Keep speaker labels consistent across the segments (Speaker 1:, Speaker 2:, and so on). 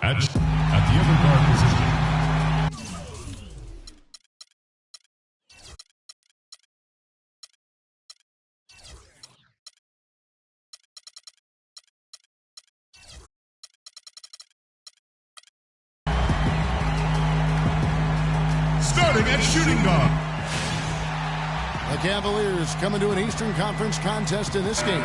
Speaker 1: At the other guard position. Starting at shooting guard.
Speaker 2: The Cavaliers coming to an Eastern Conference contest in this game.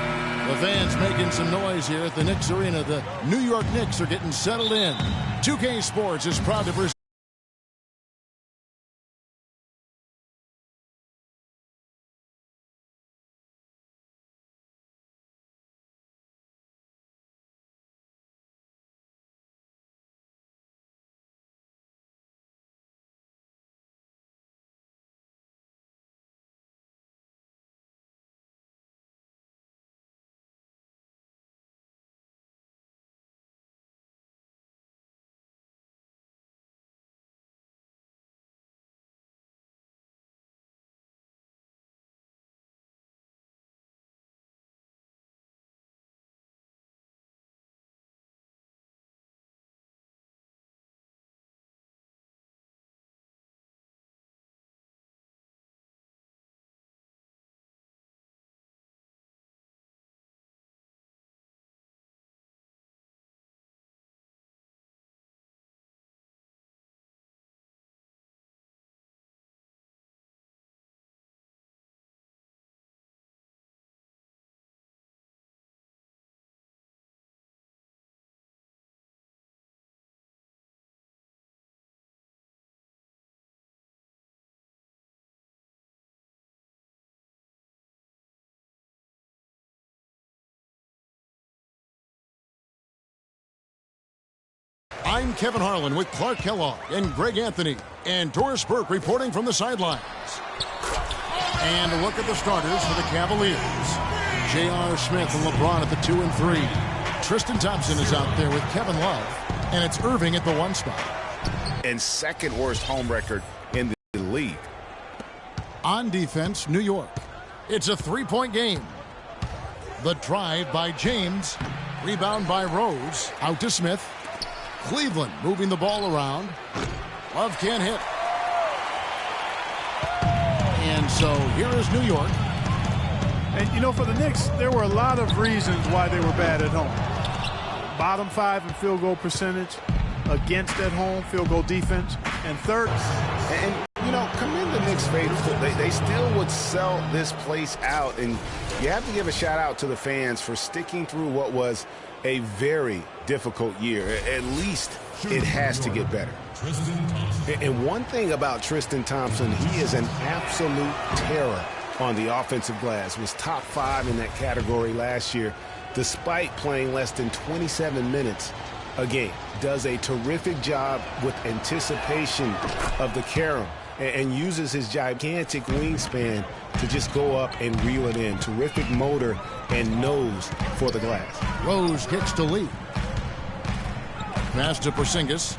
Speaker 2: The fans making some noise here at the Knicks Arena. The New York Knicks are getting settled in. 2K Sports is proud to present. I'm Kevin Harlan with Clark Kellogg and Greg Anthony and Doris Burke reporting from the sidelines. And a look at the starters for the Cavaliers. J.R. Smith and LeBron at the 2 and 3. Tristan Thompson is out there with Kevin Love, and it's Irving at the 1 spot.
Speaker 3: And second worst home record in the league.
Speaker 2: On defense, New York. It's a 3-point game. The drive by James. Rebound by Rose. Out to Smith. Cleveland moving the ball around. Love can't hit. And so here is New York.
Speaker 4: And, you know, for the Knicks, there were a lot of reasons why they were bad at home. Bottom 5 in field goal percentage, against at home field goal defense, and third.
Speaker 3: And, you know, commend the Knicks faithful. They still would sell this place out. And you have to give a shout out to the fans for sticking through what was a very difficult year. At least it has to get better. And one thing about Tristan Thompson, he is an absolute terror on the offensive glass. Was top 5 in that category last year, despite playing less than 27 minutes a game. Does a terrific job with anticipation of the carom and uses his gigantic wingspan to just go up and reel it in. Terrific motor and nose for the glass.
Speaker 2: Rose kicks to Lee. Pass to Porzingis.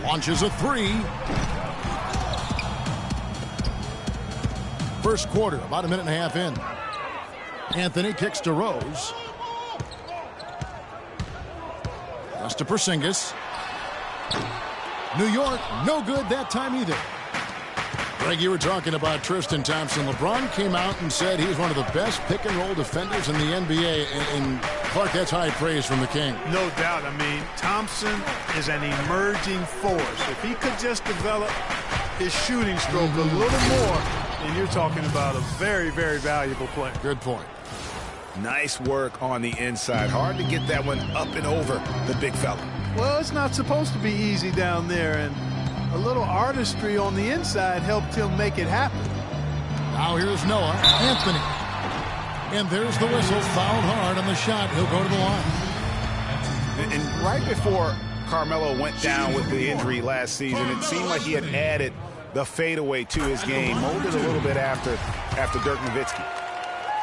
Speaker 2: Launches a 3. First quarter, about a minute and a half in. Anthony kicks to Rose. Pass to Porzingis. New York, no good that time either. Greg, you were talking about Tristan Thompson. LeBron came out and said he's one of the best pick-and-roll defenders in the NBA. And Clark, that's high praise from the King.
Speaker 4: No doubt. I mean, Thompson is an emerging force. If he could just develop his shooting stroke a little more, then you're talking about a very, very valuable player.
Speaker 2: Good point.
Speaker 3: Nice work on the inside. Hard to get that one up and over the big fella.
Speaker 4: Well, it's not supposed to be easy down there, and a little artistry on the inside helped him make it happen.
Speaker 2: Now here's Noah. Anthony. And there's the whistle. Fouled hard on the shot. He'll go to the line.
Speaker 3: And right before Carmelo went down with the injury last season, it seemed like he had added the fadeaway to his game, molded a little bit after Dirk Nowitzki.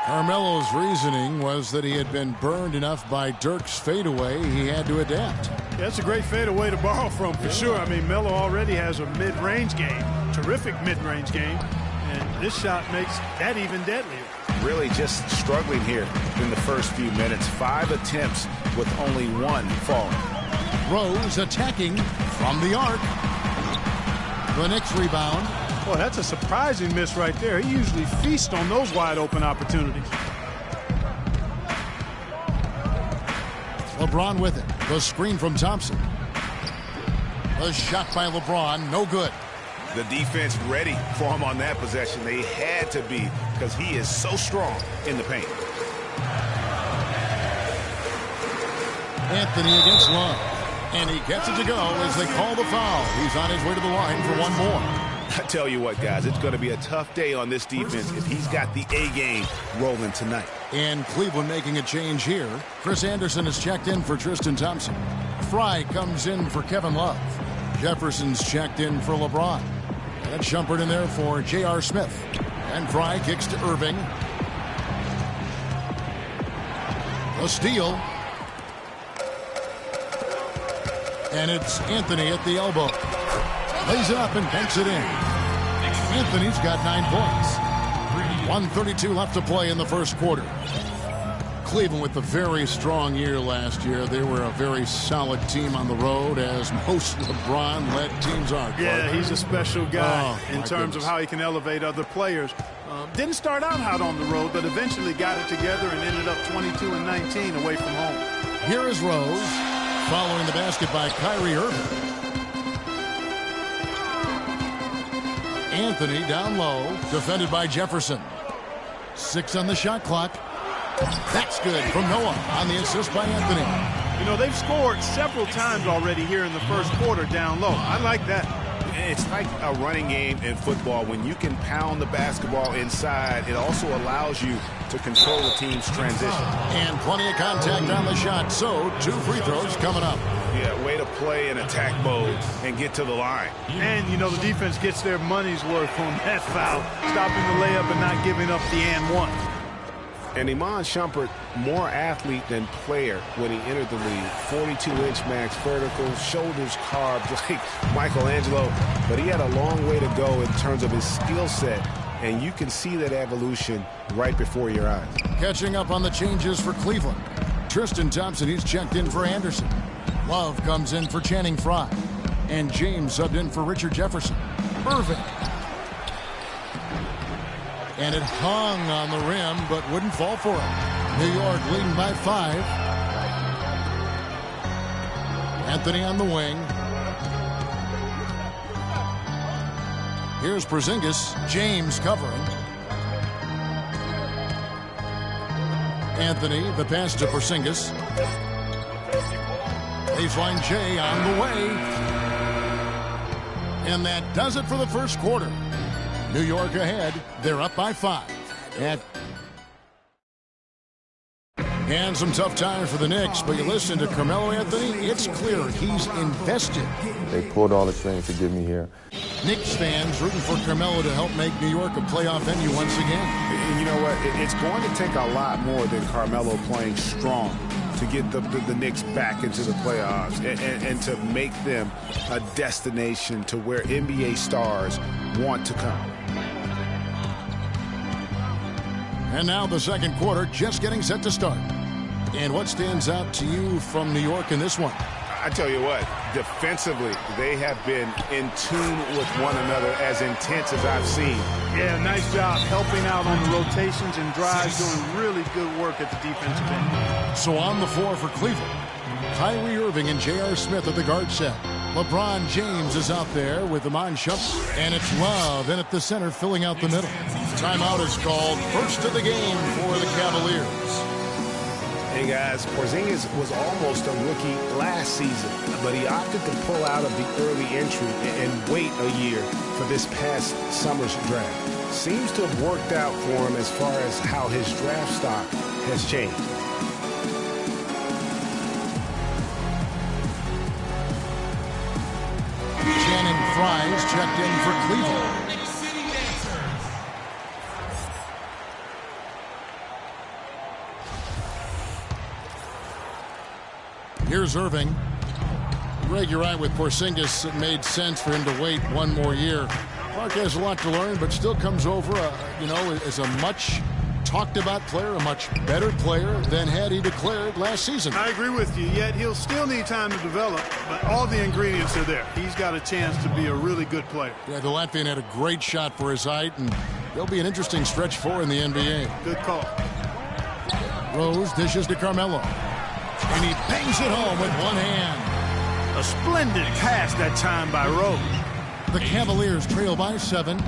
Speaker 2: Carmelo's reasoning was that he had been burned enough by Dirk's fadeaway, he had to adapt.
Speaker 4: Yeah, that's a great fadeaway to borrow from, for sure. I mean, Melo already has a mid-range game, terrific mid-range game, and this shot makes that even deadlier.
Speaker 3: Really just struggling here in the first few minutes. 5 attempts with only 1 falling.
Speaker 2: Rose attacking from the arc. The Knicks rebound.
Speaker 4: Boy, that's a surprising miss right there. He usually feasts on those wide open opportunities.
Speaker 2: LeBron with it. The screen from Thompson. The shot by LeBron, no good.
Speaker 3: The defense ready for him on that possession. They had to be, because he is so strong in the paint.
Speaker 2: Anthony against Love. And he gets it to go as they call the foul. He's on his way to the line for one more.
Speaker 3: I tell you what, guys, it's going to be a tough day on this defense if he's got the A game rolling tonight.
Speaker 2: And Cleveland making a change here. Chris Anderson is checked in for Tristan Thompson. Fry comes in for Kevin Love. Jefferson's checked in for LeBron. And it's Shumpert in there for J.R. Smith. And Fry kicks to Irving. A steal. And it's Anthony at the elbow. Lays it up and banks it in. Anthony's got 9 points. 1:32 left to play in the first quarter. Cleveland with a very strong year last year. They were a very solid team on the road, as most LeBron-led teams are.
Speaker 4: Yeah, he's a special guy in terms of how he can elevate other players. Didn't start out hot on the road, but eventually got it together and ended up 22-19 away from home.
Speaker 2: Here is Rose, following the basket by Kyrie Irving. Anthony down low, defended by Jefferson. 6 on the shot clock. That's good from Noah on the assist by Anthony.
Speaker 4: You know, they've scored several times already here in the first quarter down low. I like that.
Speaker 3: It's like a running game in football. When you can pound the basketball inside, it also allows you to control the team's transition.
Speaker 2: And plenty of contact on the shot, so 2 free throws coming up.
Speaker 3: Yeah, way to play in attack mode and get to the line.
Speaker 4: And, you know, the defense gets their money's worth on that foul, stopping the layup and not giving up the and one.
Speaker 3: And Iman Shumpert, more athlete than player when he entered the league. 42-inch max vertical, shoulders carved like Michelangelo. But he had a long way to go in terms of his skill set. And you can see that evolution right before your eyes.
Speaker 2: Catching up on the changes for Cleveland. Tristan Thompson, he's checked in for Anderson. Love comes in for Channing Frye. And James subbed in for Richard Jefferson. Irving. And it hung on the rim, but wouldn't fall for it. New York leading by 5. Anthony on the wing. Here's Porzingis. James covering. Anthony, the pass to Porzingis. Baseline J on the way. And that does it for the first quarter. New York ahead. They're up by 5. And some tough times for the Knicks, but you listen to Carmelo Anthony, it's clear he's invested.
Speaker 5: They pulled all the strings to get me here.
Speaker 2: Knicks fans rooting for Carmelo to help make New York a playoff venue once again.
Speaker 3: And you know what? It's going to take a lot more than Carmelo playing strong to get the Knicks back into the playoffs and to make them a destination to where NBA stars want to come.
Speaker 2: And now the second quarter just getting set to start. And what stands out to you from New York in this one?
Speaker 3: I tell you what, defensively, they have been in tune with one another as intense as I've seen.
Speaker 4: Yeah, nice job helping out on the rotations and drives, doing really good work at the defensive end.
Speaker 2: So on the floor for Cleveland, Kyrie Irving and J.R. Smith at the guard set. LeBron James is out there with Iman Shumpert. And it's Love in at the center, filling out the middle. Timeout is called. First of the game for the Cavaliers.
Speaker 3: Hey guys, Porzingis was almost a rookie last season, but he opted to pull out of the early entry and wait a year for this past summer's draft. Seems to have worked out for him as far as how his draft stock has changed.
Speaker 2: Channing Frye's checked in for Cleveland. Here's Irving. Greg, you're right with Porzingis. It made sense for him to wait one more year. Clark has a lot to learn, but still comes over, as a much talked about player, a much better player than had he declared last season.
Speaker 4: I agree with you, yet he'll still need time to develop, but all the ingredients are there. He's got a chance to be a really good player.
Speaker 2: Yeah, the Latvian had a great shot for his height, and he'll be an interesting stretch for in the NBA.
Speaker 4: Good call.
Speaker 2: Rose dishes to Carmelo, and he bangs it home with one hand.
Speaker 4: A splendid pass that time by Rose.
Speaker 2: The Cavaliers trail by 7.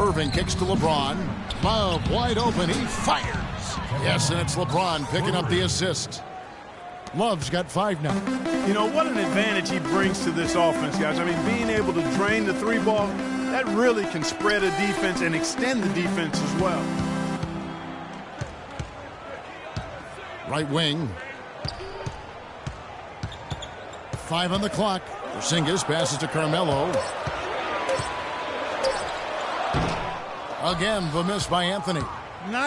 Speaker 2: Irving kicks to LeBron. Love wide open. He fires. Yes, and it's LeBron picking up the assist. Love's got 5 now.
Speaker 4: You know, what an advantage he brings to this offense, guys. I mean, being able to drain the 3-ball, that really can spread a defense and extend the defense as well.
Speaker 2: Right wing. 5 on the clock. Porzingis passes to Carmelo. Again, the miss by Anthony.
Speaker 4: Not